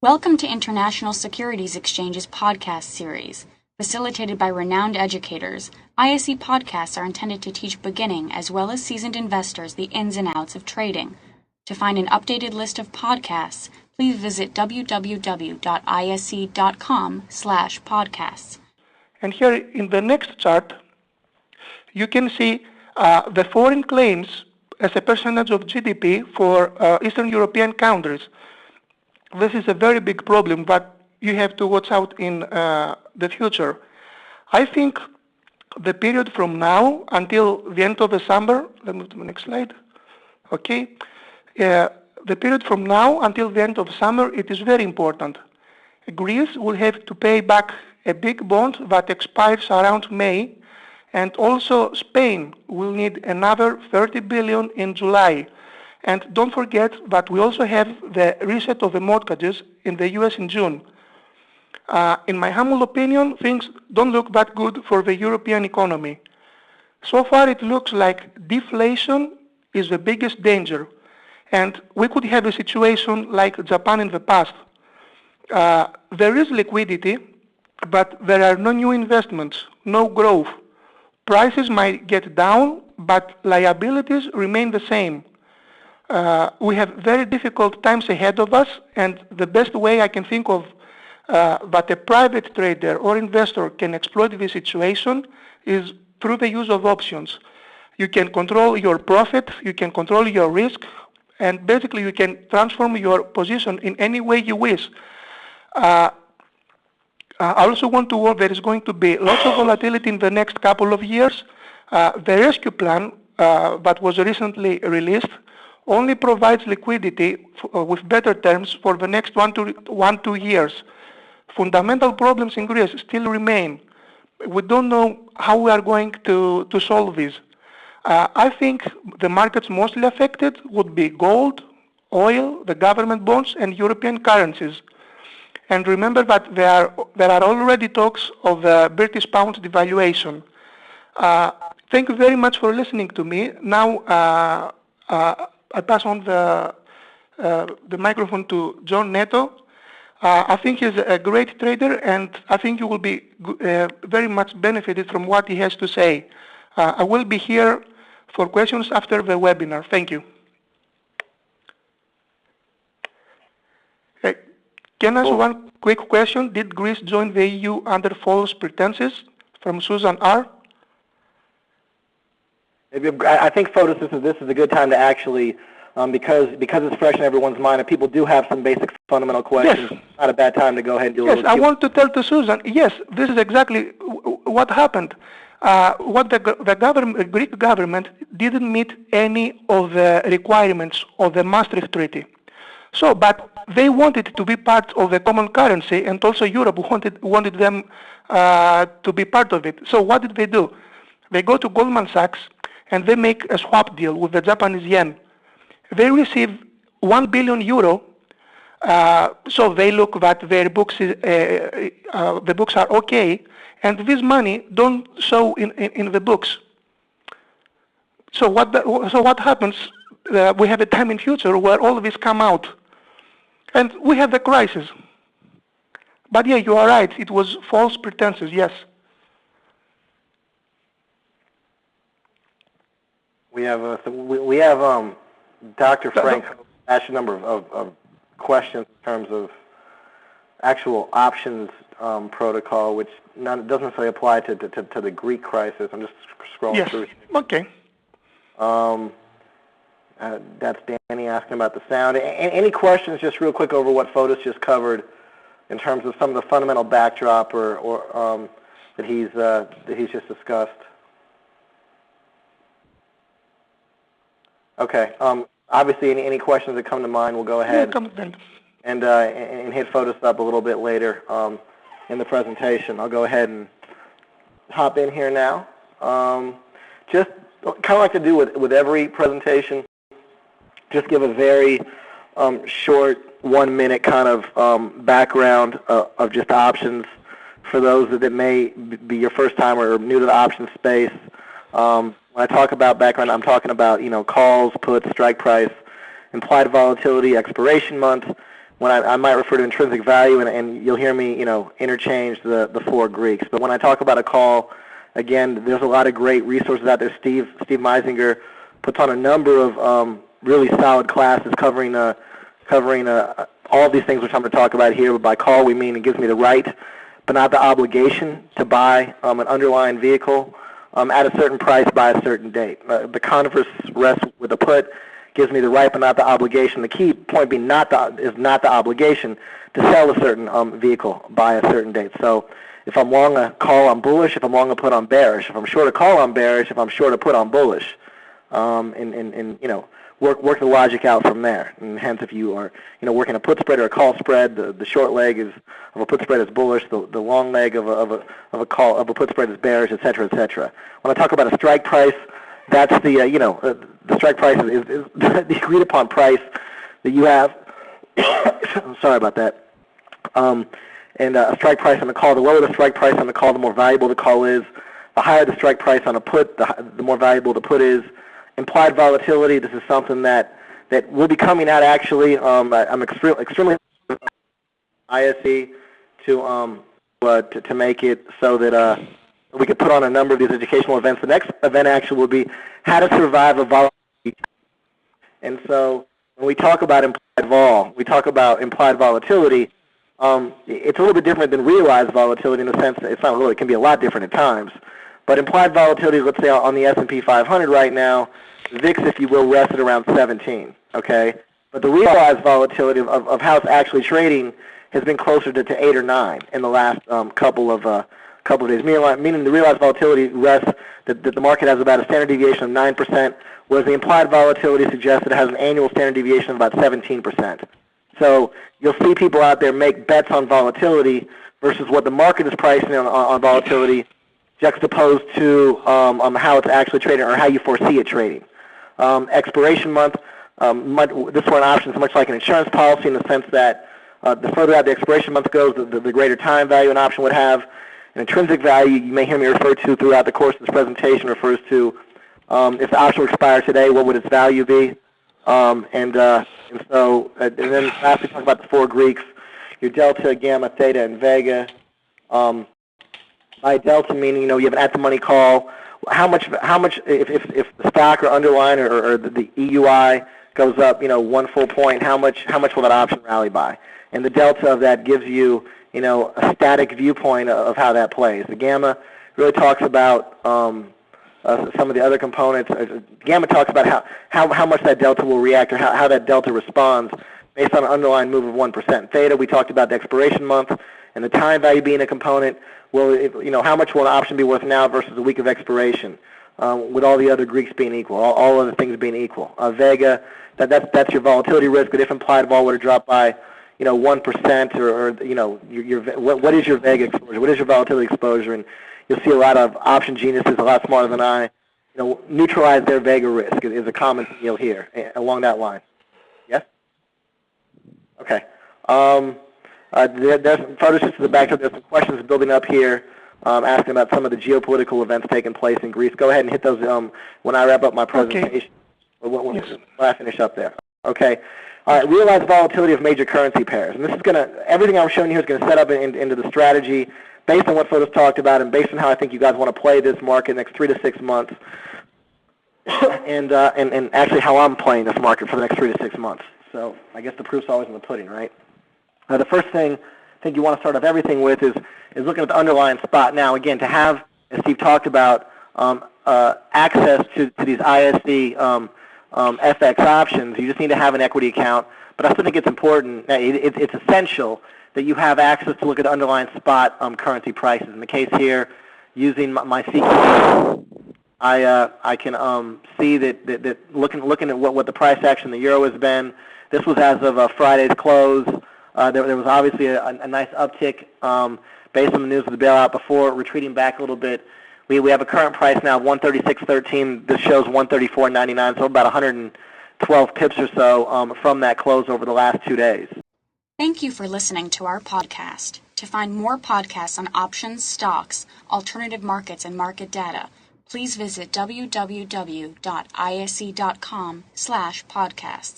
Welcome to International Securities Exchange's podcast series. Facilitated by renowned educators, ISE podcasts are intended to teach beginning as well as seasoned investors the ins and outs of trading. To find an updated list of podcasts, please visit www.ise.com/podcasts. And here in the next chart, you can see the foreign claims as a percentage of GDP for Eastern European countries. This is a very big problem, but you have to watch out in the future. I think the period from now until the end of the summer, let's move to the next slide. Okay. The period from now until the end of summer, it is very important. Greece will have to pay back a big bond that expires around May, and also Spain will need another 30 billion in July. And don't forget that we also have the reset of the mortgages in the US in June. In my humble opinion, things don't look that good for the European economy. So far it looks like deflation is the biggest danger, and we could have a situation like Japan in the past. There is liquidity, but there are no new investments, no growth. Prices might get down, but liabilities remain the same. We have very difficult times ahead of us, and the best way I can think of that a private trader or investor can exploit this situation is through the use of options. You can control your profit, you can control your risk, and basically you can transform your position in any way you wish. I also want to warn there is going to be lots of volatility in the next couple of years. The rescue plan that was recently released only provides liquidity with better terms for the next 2 years. Fundamental problems in Greece still remain. We don't know how we are going to solve this. I think the markets mostly affected would be gold, oil, the government bonds, and European currencies. And remember that there are already talks of the British pound devaluation. Thank you very much for listening to me. Now, I pass on the microphone to John Netto. I think he's a great trader, and I think you will be very much benefited from what he has to say. I will be here for questions after the webinar. Thank you. Can I ask one quick question? Did Greece join the EU under false pretenses? From Susan R. I think, Fotis, this is a good time to actually, because it's fresh in everyone's mind, and people do have some basic fundamental questions. Yes. Not a bad time to go ahead and do a little. Yes, I want to tell to Susan, yes, this is exactly what happened. What the Greek government didn't meet any of the requirements of the Maastricht Treaty. So, but they wanted to be part of the common currency, and also Europe wanted them to be part of it. So what did they do? They go to Goldman Sachs, and they make a swap deal with the Japanese yen. They receive 1 billion euro, so they look that their books the books are okay, and this money don't show in the books. So what happens? We have a time in future where all of this come out, and we have the crisis. But yeah, you are right. It was false pretenses. Yes. We have Dr. Frank asked a number of questions in terms of actual options protocol, which doesn't necessarily apply to the Greek crisis. I'm just scrolling through. Okay. That's Danny asking about the sound. Any questions, just real quick, over what Fotis just covered in terms of some of the fundamental backdrop or that he's just discussed? Okay. Obviously, any questions that come to mind, we'll go ahead and hit Fotis up a little bit later in the presentation. I'll go ahead and hop in here now. Just kind of like to do with every presentation, just give a very short 1-minute kind of background of just options for those that may be your first time or new to the options space. When I talk about background, I'm talking about calls, puts, strike price, implied volatility, expiration month, when I might refer to intrinsic value, and you'll hear me, interchange the four Greeks. But when I talk about a call, again, there's a lot of great resources out there. Steve Meisinger puts on a number of really solid classes covering all of these things which I'm going to talk about here. But by call, we mean it gives me the right, but not the obligation to buy an underlying vehicle at a certain price by a certain date. The converse rests with a put. Gives me the right but not the obligation. The key point being is not the obligation to sell a certain vehicle by a certain date. So if I'm long a call, I'm bullish. If I'm long a put, I'm bearish. If I'm short a call, I'm bearish. If I'm short a put, I'm bullish. Work the logic out from there. And hence, if you are working a put spread or a call spread, the short leg of a put spread is bullish. The long leg of a put spread is bearish, et cetera, et cetera. When I talk about a strike price, that's the strike price is the agreed upon price that you have. Sorry about that. And a strike price on the call. The lower the strike price on the call, the more valuable the call is. The higher the strike price on a put, the more valuable the put is. Implied volatility. This is something that will be coming out. Actually, I'm extremely ISE to make it so that we could put on a number of these educational events. The next event actually will be how to survive a volatility. And so when we talk about implied vol, we talk about implied volatility. It's a little bit different than realized volatility in the sense that it can be a lot different at times. But implied volatility, let's say on the S&P 500 right now, VIX, if you will, rests at around 17. Okay, but the realized volatility of how it's actually trading has been closer to 8 or 9 in the last couple of days. Meaning the realized volatility rests that the market has about a standard deviation of 9%, whereas the implied volatility suggests that it has an annual standard deviation of about 17%. So you'll see people out there make bets on volatility versus what the market is pricing on volatility, juxtaposed to how it's actually trading or how you foresee it trading. Expiration month, this for an option is much like an insurance policy in the sense that the further out the expiration month goes, the greater time value an option would have. An intrinsic value, you may hear me refer to throughout the course of this presentation, refers to if the option would expire today, what would its value be? And then lastly, talk about the four Greeks: your delta, gamma, theta, and vega. By delta meaning, you have an at-the-money call. How much if the stock or underlying or the EUI goes up, 1 full point, how much will that option rally by? And the delta of that gives you, a static viewpoint of how that plays. The gamma really talks about some of the other components. Gamma talks about how much that delta will react or how that delta responds based on an underlying move of 1%. Theta, we talked about the expiration month and the time value being a component. Well, how much will an option be worth now versus a week of expiration, with all the other Greeks being equal, all other things being equal. Vega, that's your volatility risk. But if implied vol were to drop by, 1% what is your Vega exposure? What is your volatility exposure? And you'll see a lot of option geniuses, a lot smarter than I, neutralize their Vega risk is a common thing you'll hear along that line. Yes? Okay. There's some photos just to the back. There's some questions building up here asking about some of the geopolitical events taking place in Greece. Go ahead and hit those when I wrap up my presentation. Okay. When I finish up there. Okay. All right. Realized volatility of major currency pairs. And this is everything I'm showing you here is going to set up into the strategy based on what Fotis talked about and based on how I think you guys want to play this market next 3 to 6 months. and actually how I'm playing this market for the next 3 to 6 months. So I guess the proof's always in the pudding, right? The first thing I think you want to start off everything with is looking at the underlying spot. Now, again, to have, as Steve talked about, access to these ISE FX options, you just need to have an equity account. But I still think it's important, it's essential that you have access to look at underlying spot currency prices. In the case here, using my CQ, I can see that looking at what the price action in the euro has been. This was as of Friday's close. There was obviously a nice uptick based on the news of the bailout before retreating back a little bit. We have a current price now of 136.13. This shows 134.99, so about 112 pips or so from that close over the last 2 days. Thank you for listening to our podcast. To find more podcasts on options, stocks, alternative markets, and market data, please visit www.ise.com/podcasts.